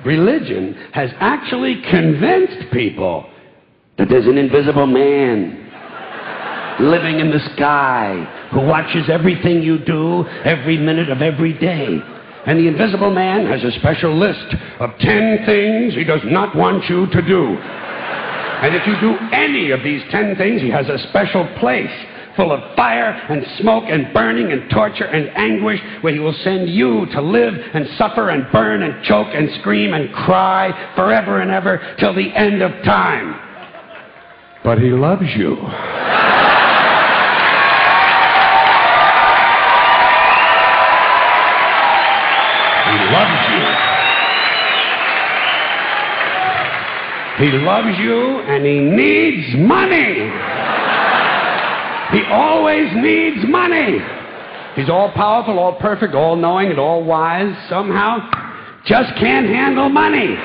Religion has actually convinced people that there's an invisible man living in the sky who watches everything you do every minute of every day. And the invisible man has a special list of 10 things he does not want you to do. And if you do any of these 10 things, he has a special place full of fire and smoke and burning and torture and anguish where he will send you to live and suffer and burn and choke and scream and cry forever and ever till the end of time. But he loves you. He loves you. He loves you and he needs money. He always needs money. He's all powerful, all perfect, all knowing, and all wise. Somehow, just can't handle money.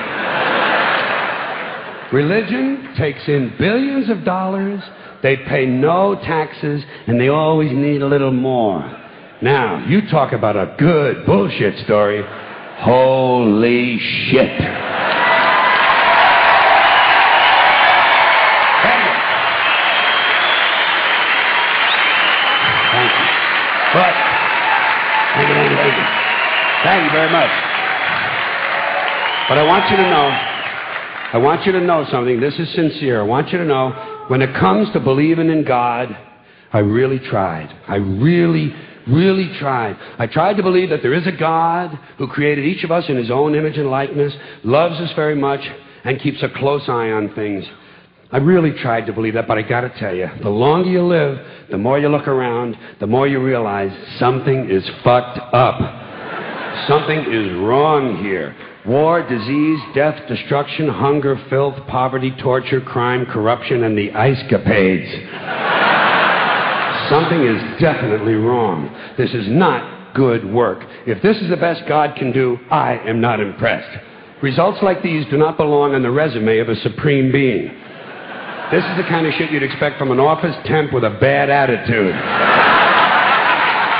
Religion takes in billions of dollars. They pay no taxes, and they always need a little more. Now, you talk about a good bullshit story. Holy shit. But, thank you very much. But I want you to know something. This is sincere. I want you to know, when it comes to believing in God, I really tried. I really tried. I tried to believe that there is a God who created each of us in his own image and likeness, loves us very much, and keeps a close eye on things. I really tried to believe that, but I gotta tell you, the longer you live, the more you look around, the more you realize something is fucked up. Something is wrong here. War, disease, death, destruction, hunger, filth, poverty, torture, crime, corruption, and the ice-capades. Something is definitely wrong. This is not good work. If this is the best God can do, I am not impressed. Results like these do not belong on the resume of a supreme being. This is the kind of shit you'd expect from an office temp with a bad attitude.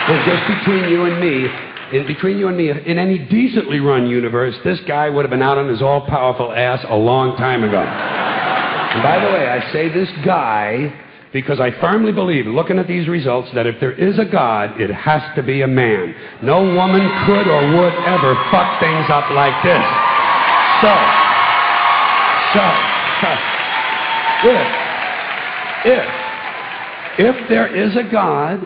And just between you and me, in any decently run universe, this guy would have been out on his all-powerful ass a long time ago. And by the way, I say this guy because I firmly believe, looking at these results, that if there is a God, it has to be a man. No woman could or would ever fuck things up like this. If there is a God,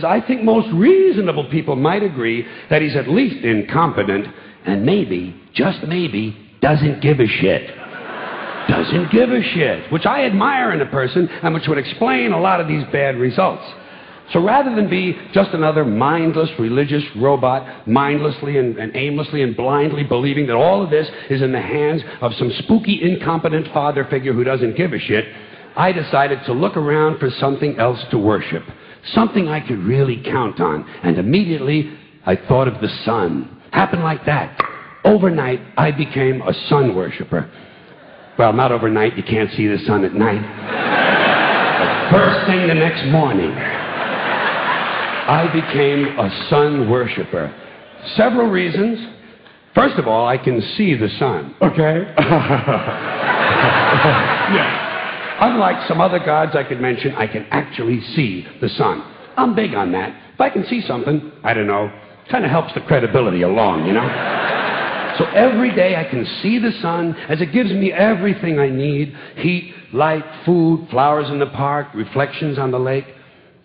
I think most reasonable people might agree that he's at least incompetent and maybe, just maybe, doesn't give a shit. Doesn't give a shit, which I admire in a person and which would explain a lot of these bad results. So rather than be just another mindless religious robot, mindlessly and aimlessly and blindly believing that all of this is in the hands of some spooky, incompetent father figure who doesn't give a shit, I decided to look around for something else to worship, something I could really count on. And immediately, I thought of the sun. Happened like that. Overnight, I became a sun worshiper. Well, not overnight. You can't see the sun at night. But first thing the next morning, I became a sun worshiper. Several reasons. First of all, I can see the sun. Okay? Yeah. Unlike some other gods I could mention, I can actually see the sun. I'm big on that. If I can see something, I don't know, kind of helps the credibility along, you know? So every day I can see the sun as it gives me everything I need. Heat, light, food, flowers in the park, reflections on the lake,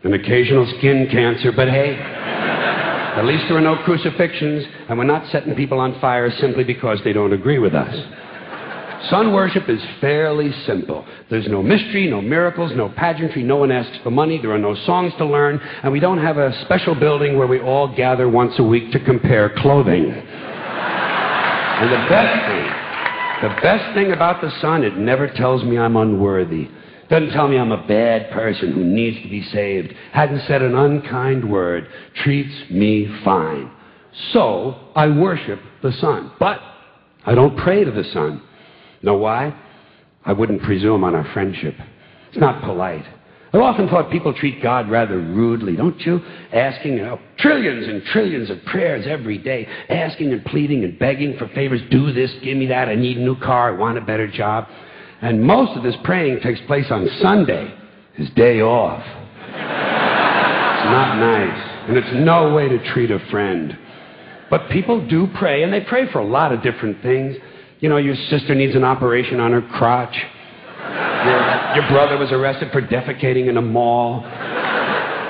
an occasional skin cancer, but hey, at least there are no crucifixions, and we're not setting people on fire simply because they don't agree with us. Sun worship is fairly simple. There's no mystery, no miracles, no pageantry, no one asks for money, there are no songs to learn, and we don't have a special building where we all gather once a week to compare clothing. And the best thing about the sun, it never tells me I'm unworthy. Doesn't tell me I'm a bad person who needs to be saved. Hadn't said an unkind word. Treats me fine. So, I worship the sun. But I don't pray to the sun. Know why? I wouldn't presume on our friendship. It's not polite. I've often thought people treat God rather rudely, don't you? Asking trillions and trillions of prayers every day, asking and pleading and begging for favors. Do this, give me that, I need a new car, I want a better job. And most of this praying takes place on Sunday, his day off. It's not nice, and it's no way to treat a friend. But people do pray, and they pray for a lot of different things. You know, your sister needs an operation on her crotch. Your brother was arrested for defecating in a mall.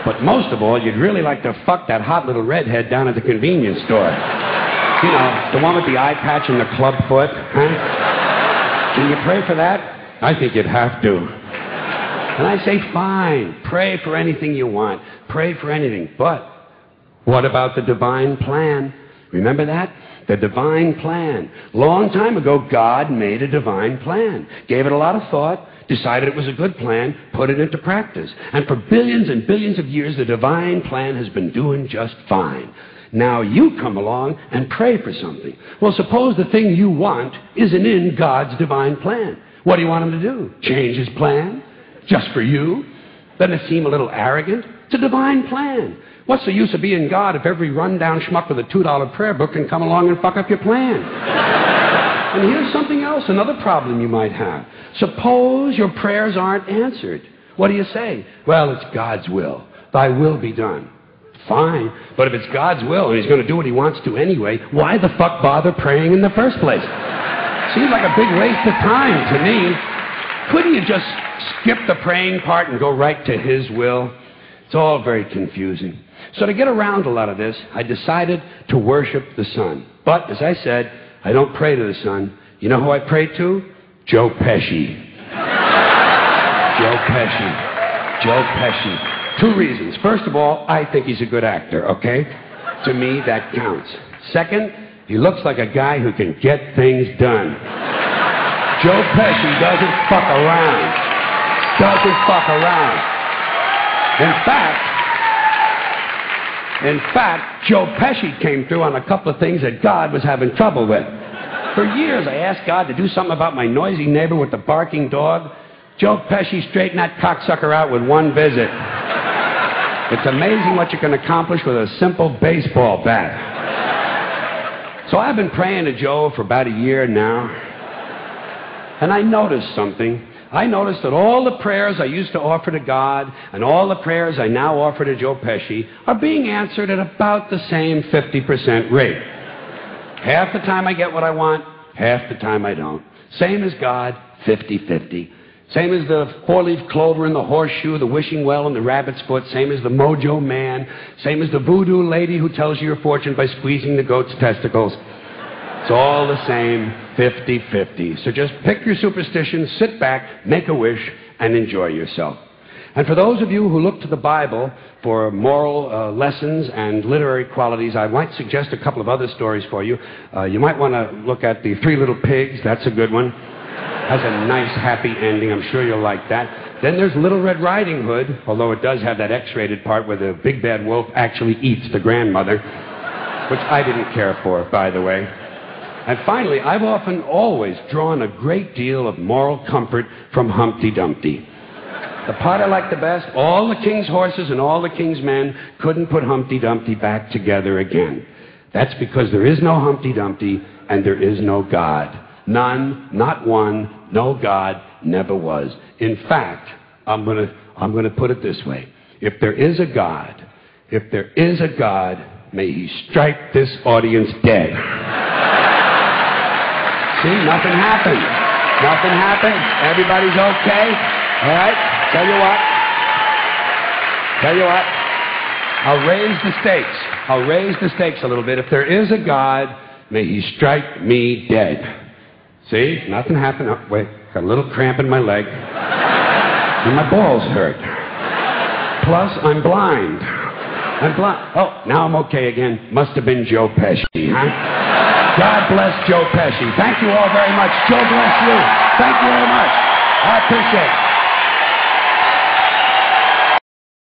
But most of all, you'd really like to fuck that hot little redhead down at the convenience store. You know, the one with the eye patch and the club foot. Huh? Can you pray for that? I think you'd have to. And I say, fine, pray for anything you want. Pray for anything. But what about the divine plan? Remember that? The divine plan. Long time ago, God made a divine plan. Gave it a lot of thought, decided it was a good plan, put it into practice. And for billions and billions of years, the divine plan has been doing just fine. Now you come along and pray for something. Well, suppose the thing you want isn't in God's divine plan. What do you want him to do? Change his plan? Just for you? Doesn't it seem a little arrogant? It's a divine plan. What's the use of being God if every rundown schmuck with a $2 prayer book can come along and fuck up your plan? And here's something else, another problem you might have. Suppose your prayers aren't answered. What do you say? Well, it's God's will. Thy will be done. Fine. But if it's God's will and he's going to do what he wants to anyway, why the fuck bother praying in the first place? Seems like a big waste of time to me. Couldn't you just skip the praying part and go right to his will? It's all very confusing. So to get around a lot of this, I decided to worship the sun. But, as I said, I don't pray to the sun. You know who I pray to? Joe Pesci. Joe Pesci. Joe Pesci. 2 reasons. First of all, I think he's a good actor, okay? To me, that counts. Second, he looks like a guy who can get things done. Joe Pesci doesn't fuck around. Doesn't fuck around. In fact, Joe Pesci came through on a couple of things that God was having trouble with. For years, I asked God to do something about my noisy neighbor with the barking dog. Joe Pesci straightened that cocksucker out with 1 visit. It's amazing what you can accomplish with a simple baseball bat. So I've been praying to Joe for about a year now, and I noticed something. I noticed that all the prayers I used to offer to God and all the prayers I now offer to Joe Pesci are being answered at about the same 50% rate. Half the time I get what I want, half the time I don't. Same as God, 50-50. Same as the 4-leaf clover and the horseshoe, the wishing well and the rabbit's foot. Same as the mojo man. Same as the voodoo lady who tells you your fortune by squeezing the goat's testicles. It's all the same, 50-50. So just pick your superstition, sit back, make a wish, and enjoy yourself. And for those of you who look to the Bible for moral lessons and literary qualities, I might suggest a couple of other stories for you. You might want to look at The 3 Little Pigs. That's a good one. Has a nice, happy ending. I'm sure you'll like that. Then there's Little Red Riding Hood, although it does have that X-rated part where the big bad wolf actually eats the grandmother, which I didn't care for, by the way. And finally, I've often always drawn a great deal of moral comfort from Humpty Dumpty. The part I like the best, all the king's horses and all the king's men couldn't put Humpty Dumpty back together again. That's because there is no Humpty Dumpty and there is no God. None, not one, no God, never was. In fact, I'm gonna put it this way. If there is a God, may he strike this audience dead. See, nothing happened. Nothing happened. Everybody's okay. All right? Tell you what. I'll raise the stakes. I'll raise the stakes a little bit. If there is a God, may he strike me dead. See? Nothing happened. Oh, wait. Got a little cramp in my leg. And my balls hurt. Plus, I'm blind. Oh, now I'm okay again. Must have been Joe Pesci, huh? God bless Joe Pesci. Thank you all very much. Joe bless you. Thank you very much. I appreciate it.